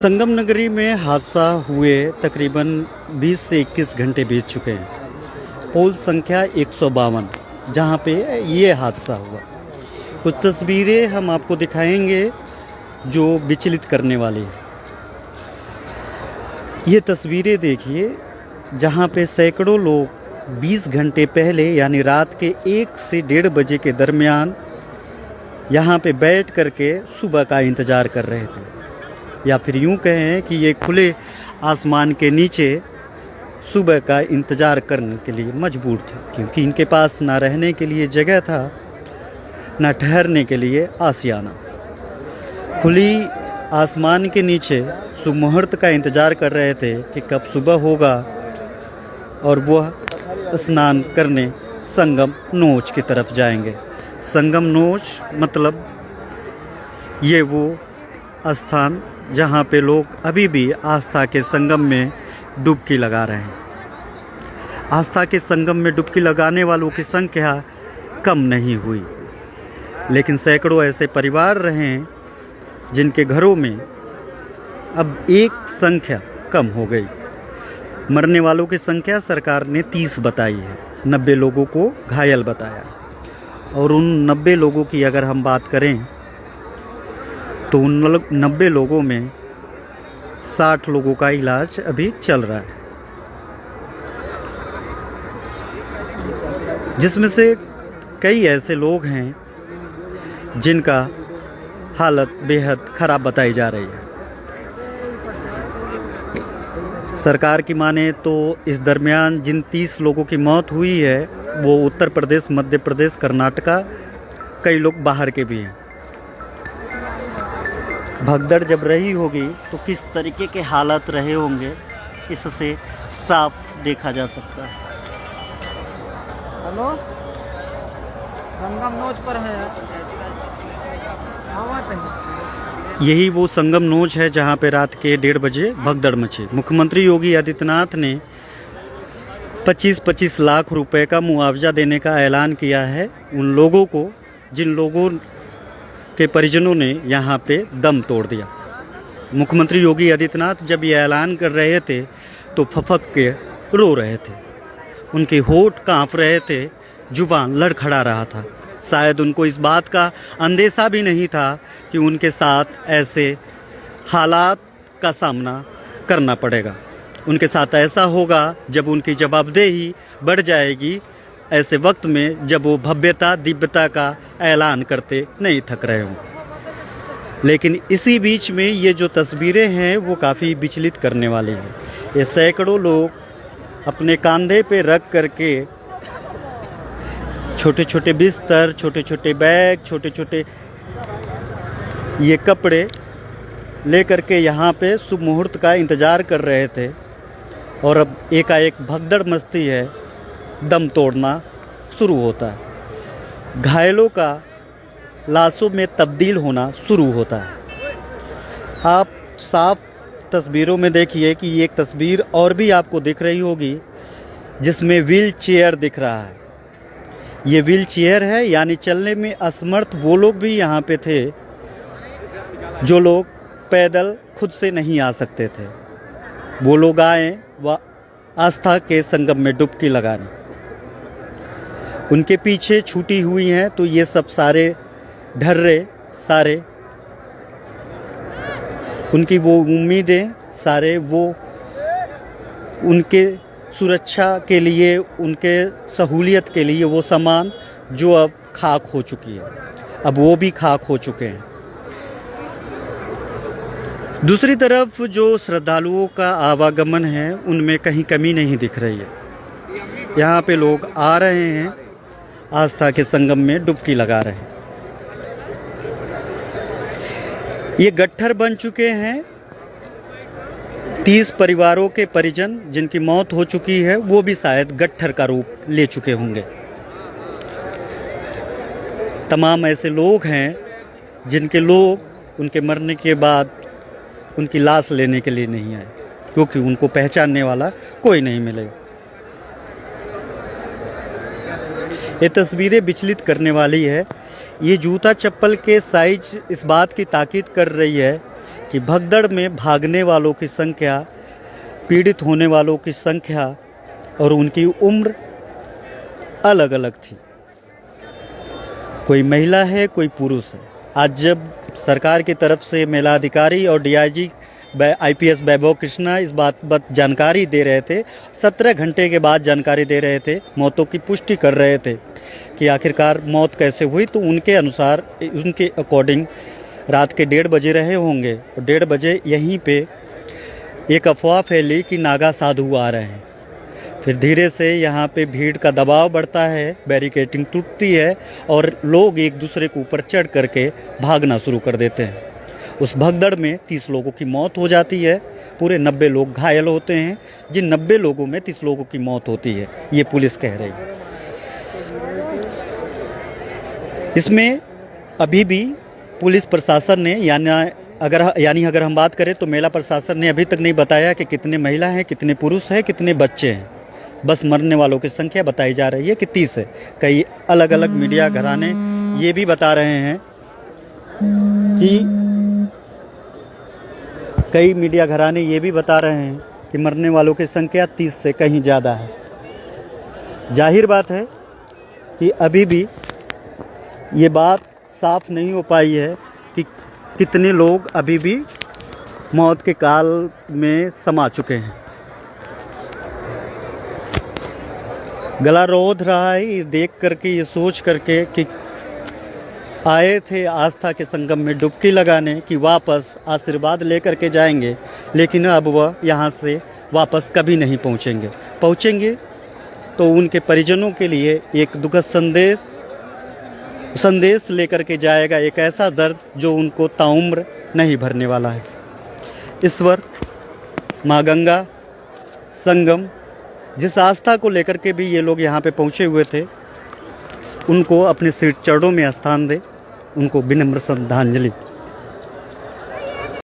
संगम नगरी में हादसा हुए तकरीबन 20 से 21 घंटे बीत चुके हैं। पोल संख्या 152 जहां पे ये हादसा हुआ। कुछ तस्वीरें हम आपको दिखाएंगे जो विचलित करने वाली है। ये तस्वीरें देखिए जहां पे सैकड़ों लोग 20 घंटे पहले यानी रात के 1 से 1:30 बजे के दरमियान यहाँ पे बैठ करके सुबह का इंतज़ार कर रहे थे, या फिर यूं कहें कि ये खुले आसमान के नीचे सुबह का इंतज़ार करने के लिए मजबूर थे, क्योंकि इनके पास ना रहने के लिए जगह था, ना ठहरने के लिए आशियाना। खुली आसमान के नीचे शुभ मुहूर्त का इंतज़ार कर रहे थे कि कब सुबह होगा और वह स्नान करने संगम नोच की तरफ जाएंगे। संगम नोच मतलब ये वो स्थान जहाँ पे लोग अभी भी आस्था के संगम में डुबकी लगा रहे हैं। आस्था के संगम में डुबकी लगाने वालों की संख्या कम नहीं हुई, लेकिन सैकड़ों ऐसे परिवार रहे हैं जिनके घरों में अब एक संख्या कम हो गई। मरने वालों की संख्या सरकार ने 30 बताई है, 90 लोगों को घायल बताया, और उन 90 लोगों की अगर हम बात करें तो उन 90 लोगों में 60 लोगों का इलाज अभी चल रहा है, जिसमें से कई ऐसे लोग हैं जिनका हालत बेहद खराब बताई जा रही है। सरकार की माने तो इस दरमियान जिन 30 लोगों की मौत हुई है वो उत्तर प्रदेश, मध्य प्रदेश, कर्नाटका, कई लोग बाहर के भी हैं। भगदड़ जब रही होगी तो किस तरीके के हालात रहे होंगे इससे साफ देखा जा सकता है। हेलो, संगम नोच पर है। यही वो संगम नोच है जहां पे रात के 1:30 बजे भगदड़ मची। मुख्यमंत्री योगी आदित्यनाथ ने 25-25 लाख रुपए का मुआवजा देने का ऐलान किया है उन लोगों को जिन लोगों के परिजनों ने यहाँ पे दम तोड़ दिया। मुख्यमंत्री योगी आदित्यनाथ जब ये ऐलान कर रहे थे तो फफक के रो रहे थे, उनके होठ कांप रहे थे, जुबान लड़खड़ा रहा था। शायद उनको इस बात का अंदेशा भी नहीं था कि उनके साथ ऐसे हालात का सामना करना पड़ेगा। उनके साथ ऐसा होगा जब उनकी जवाबदेही बढ़ जाएगी, ऐसे वक्त में जब वो भव्यता दिव्यता का ऐलान करते नहीं थक रहे हों। लेकिन इसी बीच में ये जो तस्वीरें हैं वो काफ़ी विचलित करने वाली हैं। ये सैकड़ों लोग अपने कंधे पे रख करके छोटे छोटे बिस्तर, छोटे छोटे बैग, छोटे छोटे ये कपड़े ले करके यहाँ पे शुभ मुहूर्त का इंतज़ार कर रहे थे, और अब एकाएक भगदड़ मचती है, दम तोड़ना शुरू होता है, घायलों का लाशों में तब्दील होना शुरू होता है। आप साफ तस्वीरों में देखिए कि ये एक तस्वीर और भी आपको दिख रही होगी जिसमें व्हील चेयर दिख रहा है। ये व्हील चेयर है, यानी चलने में असमर्थ वो लोग भी यहाँ पे थे जो लोग पैदल खुद से नहीं आ सकते थे। वो लोग आए व आस्था के संगम में डुबकी लगाने। उनके पीछे छूटी हुई हैं तो ये सब सारे ढर्रे, सारे उनकी वो उम्मीदें, सारे वो उनके सुरक्षा के लिए, उनके सहूलियत के लिए वो सामान जो अब खाक हो चुकी है, अब वो भी खाक हो चुके हैं। दूसरी तरफ जो श्रद्धालुओं का आवागमन है उनमें कहीं कमी नहीं दिख रही है। यहाँ पे लोग आ रहे हैं, आस्था के संगम में डुबकी लगा रहे हैं। ये गट्ठर बन चुके हैं। 30 परिवारों के परिजन जिनकी मौत हो चुकी है वो भी शायद गट्ठर का रूप ले चुके होंगे। तमाम ऐसे लोग हैं जिनके लोग उनके मरने के बाद उनकी लाश लेने के लिए नहीं आए, क्योंकि उनको पहचानने वाला कोई नहीं मिलेगा। ये तस्वीरें विचलित करने वाली है। ये जूता चप्पल के साइज इस बात की ताकीद कर रही है कि भगदड़ में भागने वालों की संख्या, पीड़ित होने वालों की संख्या और उनकी उम्र अलग अलग थी। कोई महिला है, कोई पुरुष है। आज जब सरकार की तरफ से मेलाधिकारी और डीआईजी IPS वैभव कृष्णा इस बात जानकारी दे रहे थे, 17 घंटे के बाद जानकारी दे रहे थे, मौतों की पुष्टि कर रहे थे कि आखिरकार मौत कैसे हुई, तो उनके अनुसार, उनके अकॉर्डिंग रात के 1:30 बजे रहे होंगे। 1:30 बजे यहीं पे एक अफवाह फैली कि नागा साधु आ रहे हैं। फिर धीरे से यहाँ पे भीड़ का दबाव बढ़ता है, बैरिकेडिंग टूटती है और लोग एक दूसरे के ऊपर चढ़ करके भागना शुरू कर देते हैं। उस भगदड़ में 30 लोगों की मौत हो जाती है, पूरे 90 लोग घायल होते हैं, जिन 90 लोगों में 30 लोगों की मौत होती है, ये पुलिस कह रही है। इसमें अभी भी पुलिस प्रशासन ने यानी अगर हम बात करें तो मेला प्रशासन ने अभी तक नहीं बताया कि कितने महिला हैं, कितने पुरुष हैं, कितने बच्चे हैं। बस मरने वालों की संख्या बताई जा रही है कि 30 है। कई अलग अलग मीडिया घराने ये भी बता रहे हैं कि मरने वालों की संख्या 30 से कहीं ज़्यादा है। जाहिर बात है कि अभी भी ये बात साफ नहीं हो पाई है कि कितने लोग अभी भी मौत के काल में समा चुके हैं। गला रोध रहा है ये देख करके, ये सोच करके कि आए थे आस्था के संगम में डुबकी लगाने कि वापस आशीर्वाद लेकर के जाएंगे, लेकिन अब वह यहाँ से वापस कभी नहीं पहुँचेंगे तो उनके परिजनों के लिए एक दुखद संदेश लेकर के जाएगा, एक ऐसा दर्द जो उनको ताउम्र नहीं भरने वाला है। ईश्वर, माँ गंगा, संगम, जिस आस्था को लेकर के भी ये लोग यहाँ पे पहुँचे हुए थे, उनको अपने सिर चरणों में स्थान दे, उनको विनम्र श्रद्धांजलि।